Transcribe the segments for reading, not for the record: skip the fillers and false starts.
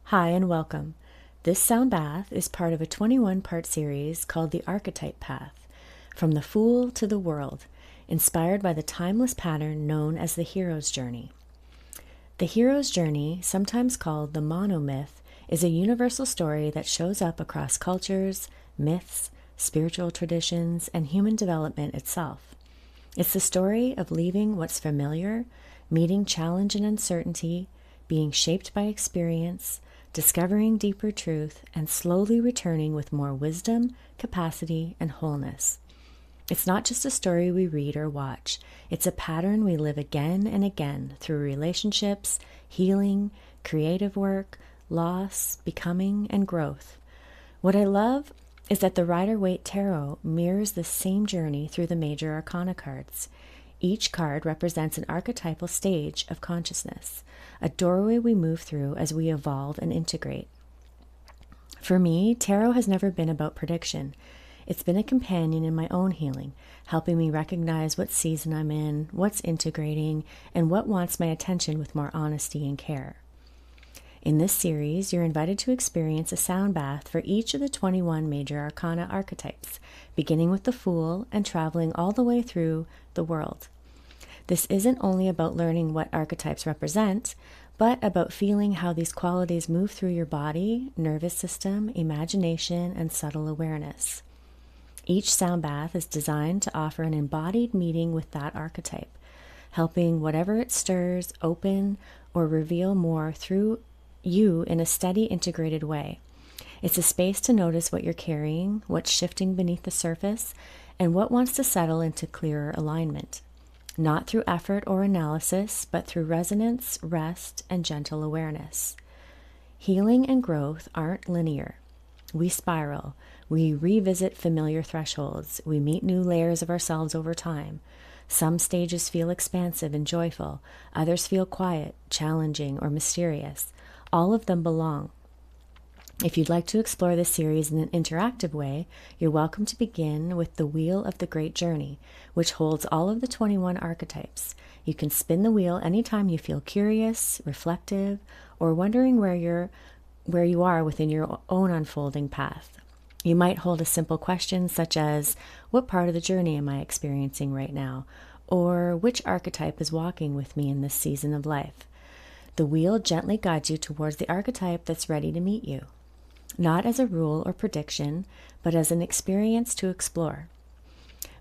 Hi and welcome. This sound bath is part of a 21-part series called the Archetype Path, From the Fool to the World, inspired by the timeless pattern known as the hero's journey. The hero's journey, sometimes called the monomyth, is a universal story that shows up across cultures, myths, spiritual traditions, and human development itself. It's the story of leaving what's familiar, meeting challenge and uncertainty, being shaped by experience, discovering deeper truth, and slowly returning with more wisdom, capacity, and wholeness. It's not just a story we read or watch. It's a pattern we live again and again through relationships, healing, creative work, loss, becoming, and growth. What I love is that the Rider-Waite Tarot mirrors the same journey through the major Arcana cards. Each card represents an archetypal stage of consciousness, a doorway we move through as we evolve and integrate. For me, tarot has never been about prediction. It's been a companion in my own healing, helping me recognize what season I'm in, what's integrating, and what wants my attention with more honesty and care. In this series, you're invited to experience a sound bath for each of the 21 major Arcana archetypes, beginning with the Fool and traveling all the way through the world. This isn't only about learning what archetypes represent, but about feeling how these qualities move through your body, nervous system, imagination, and subtle awareness. Each sound bath is designed to offer an embodied meeting with that archetype, helping whatever it stirs open or reveal more through you in a steady, integrated way. It's a space to notice what you're carrying, what's shifting beneath the surface, and what wants to settle into clearer alignment. Not through effort or analysis, but through resonance, rest, and gentle awareness. Healing and growth aren't linear. We spiral. We revisit familiar thresholds. We meet new layers of ourselves over time. Some stages feel expansive and joyful. Others feel quiet, challenging, or mysterious. All of them belong. If you'd like to explore this series in an interactive way, you're welcome to begin with the Wheel of the Great Journey, which holds all of the 21 archetypes. You can spin the wheel anytime you feel curious, reflective, or wondering where you are within your own unfolding path. You might hold a simple question such as, what part of the journey am I experiencing right now? Or which archetype is walking with me in this season of life? The wheel gently guides you towards the archetype that's ready to meet you, not as a rule or prediction, but as an experience to explore.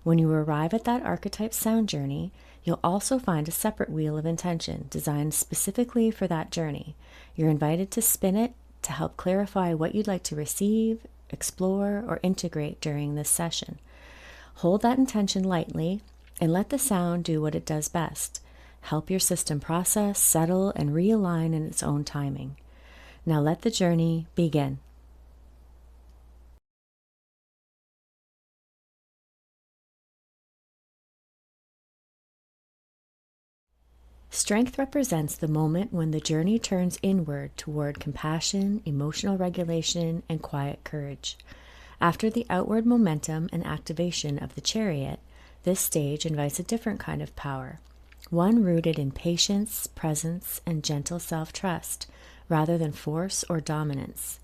When you arrive at that archetype sound journey, you'll also find a separate wheel of intention designed specifically for that journey. You're invited to spin it to help clarify what you'd like to receive, explore, or integrate during this session. Hold that intention lightly and let the sound do what it does best. Help your system process, settle, and realign in its own timing. Now let the journey begin. Strength represents the moment when the journey turns inward toward compassion, emotional regulation, and quiet courage. After the outward momentum and activation of the chariot, this stage invites a different kind of power, one rooted in patience, presence, and gentle self-trust, rather than force or dominance.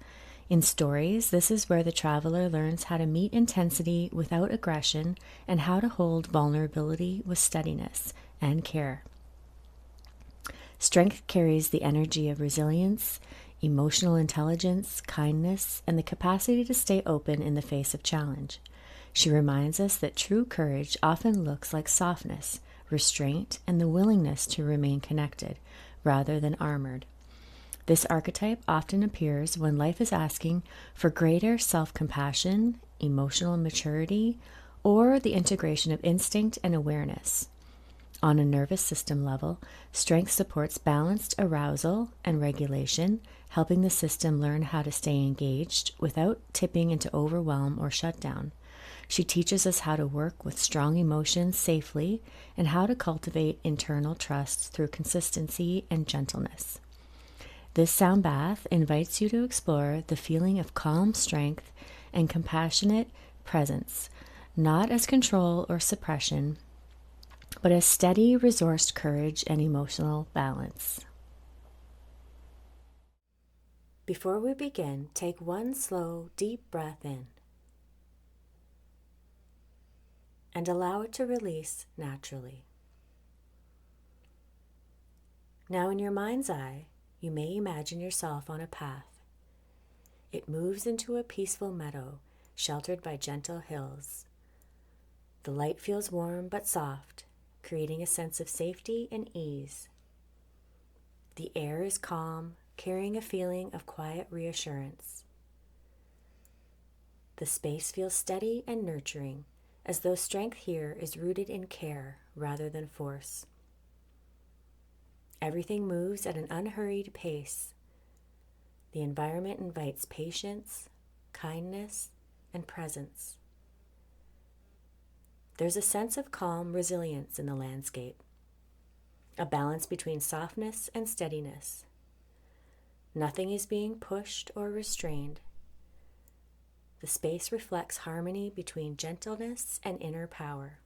In stories, this is where the traveler learns how to meet intensity without aggression and how to hold vulnerability with steadiness and care. Strength carries the energy of resilience, emotional intelligence, kindness, and the capacity to stay open in the face of challenge. She reminds us that true courage often looks like softness, restraint, and the willingness to remain connected, rather than armored. This archetype often appears when life is asking for greater self-compassion, emotional maturity, or the integration of instinct and awareness. On a nervous system level, strength supports balanced arousal and regulation, helping the system learn how to stay engaged without tipping into overwhelm or shutdown. She teaches us how to work with strong emotions safely and how to cultivate internal trust through consistency and gentleness. This sound bath invites you to explore the feeling of calm strength and compassionate presence, not as control or suppression, but as steady, resourced courage and emotional balance. Before we begin, take one slow, deep breath in and allow it to release naturally. Now, in your mind's eye, you may imagine yourself on a path. It moves into a peaceful meadow sheltered by gentle hills. The light feels warm but soft, creating a sense of safety and ease. The air is calm, carrying a feeling of quiet reassurance. The space feels steady and nurturing, as though strength here is rooted in care rather than force. Everything moves at an unhurried pace. The environment invites patience, kindness, and presence. There's a sense of calm resilience in the landscape, a balance between softness and steadiness. Nothing is being pushed or restrained. The space reflects harmony between gentleness and inner power.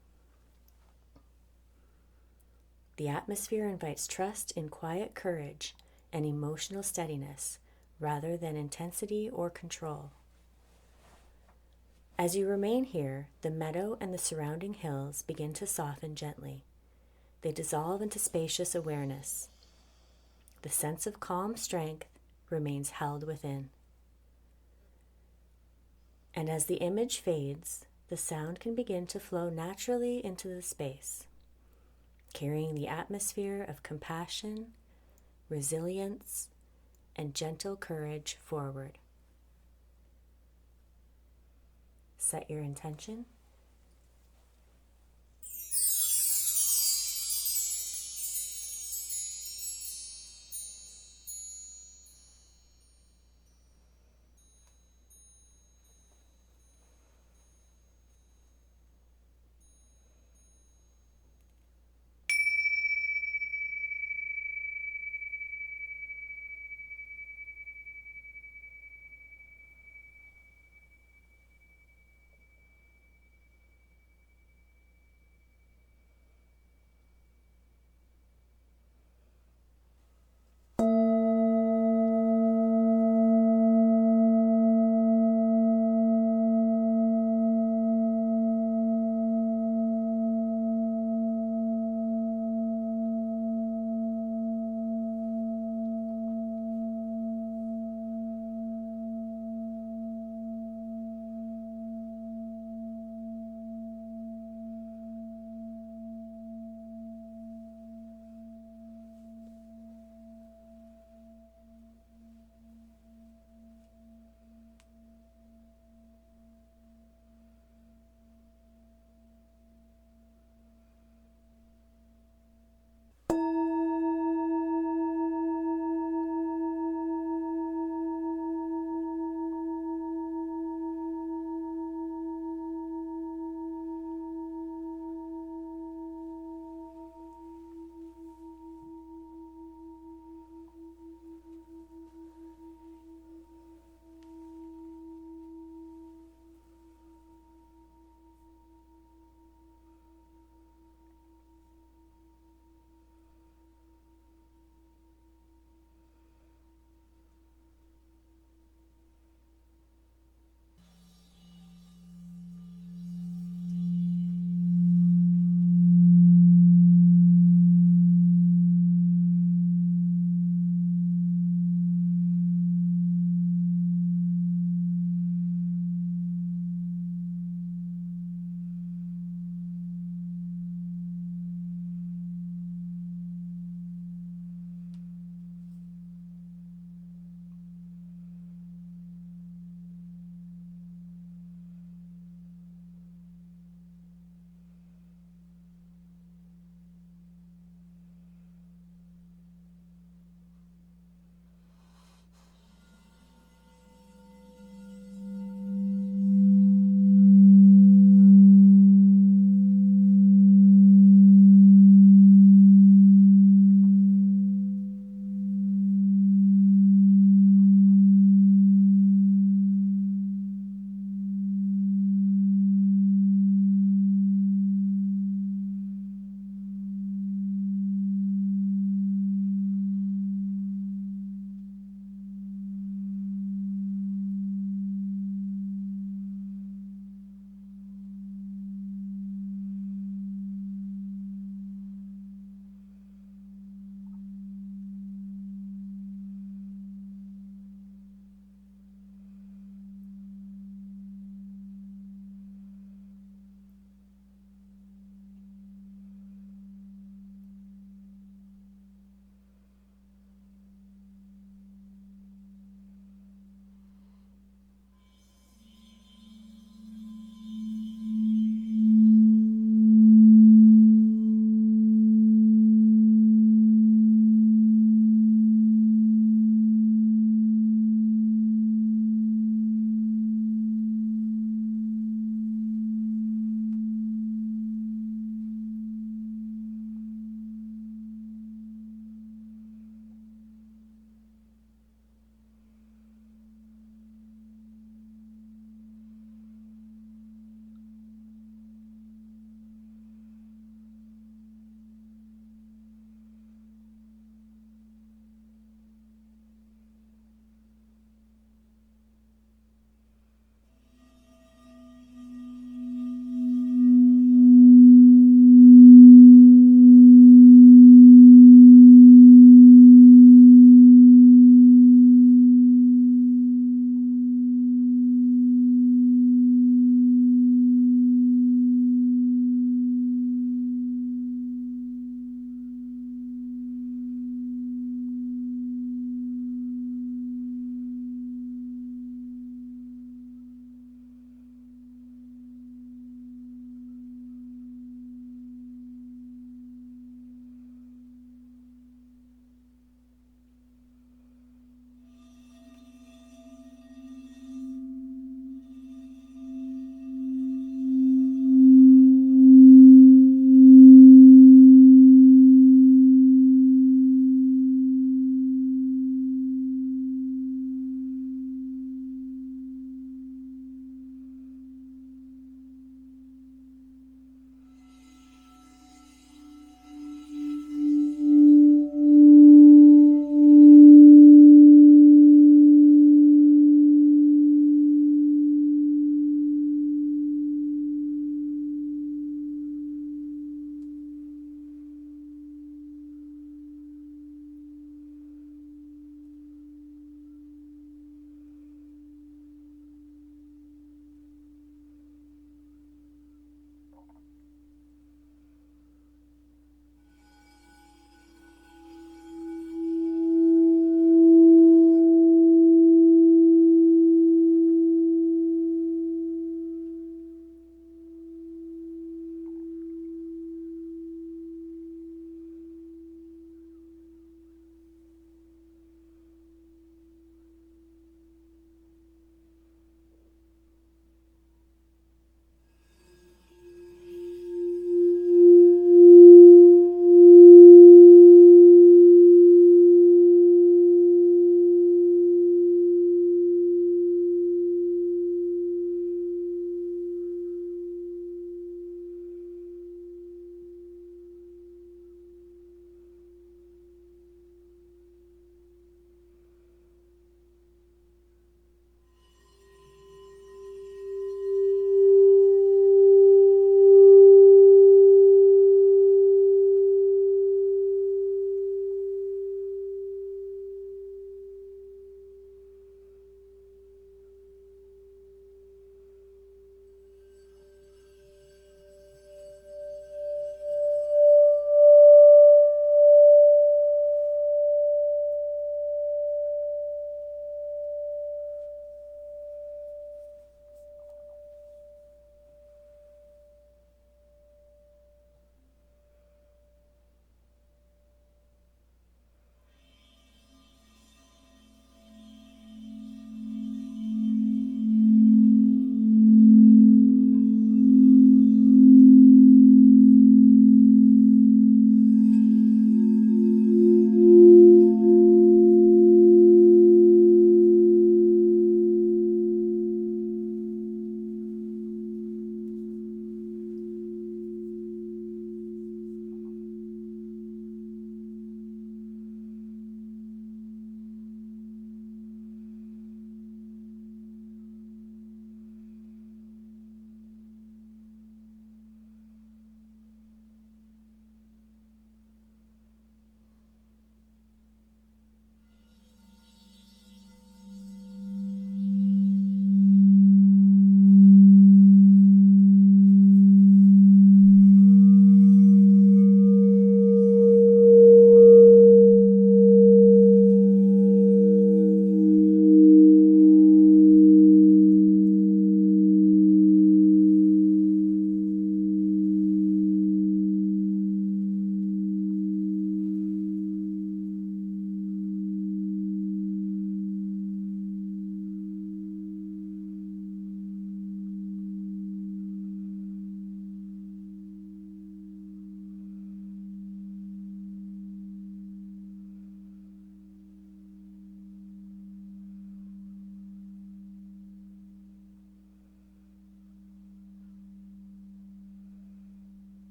The atmosphere invites trust in quiet courage and emotional steadiness rather than intensity or control. As you remain here, the meadow and the surrounding hills begin to soften gently. They dissolve into spacious awareness. The sense of calm strength remains held within. And as the image fades, the sound can begin to flow naturally into the space, carrying the atmosphere of compassion, resilience, and gentle courage forward. Set your intention.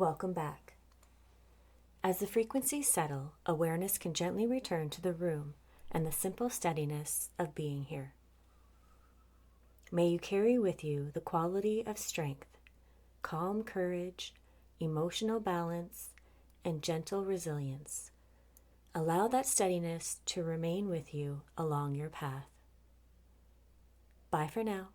Welcome back. As the frequencies settle, awareness can gently return to the room and the simple steadiness of being here. May you carry with you the quality of strength, calm courage, emotional balance, and gentle resilience. Allow that steadiness to remain with you along your path. Bye for now.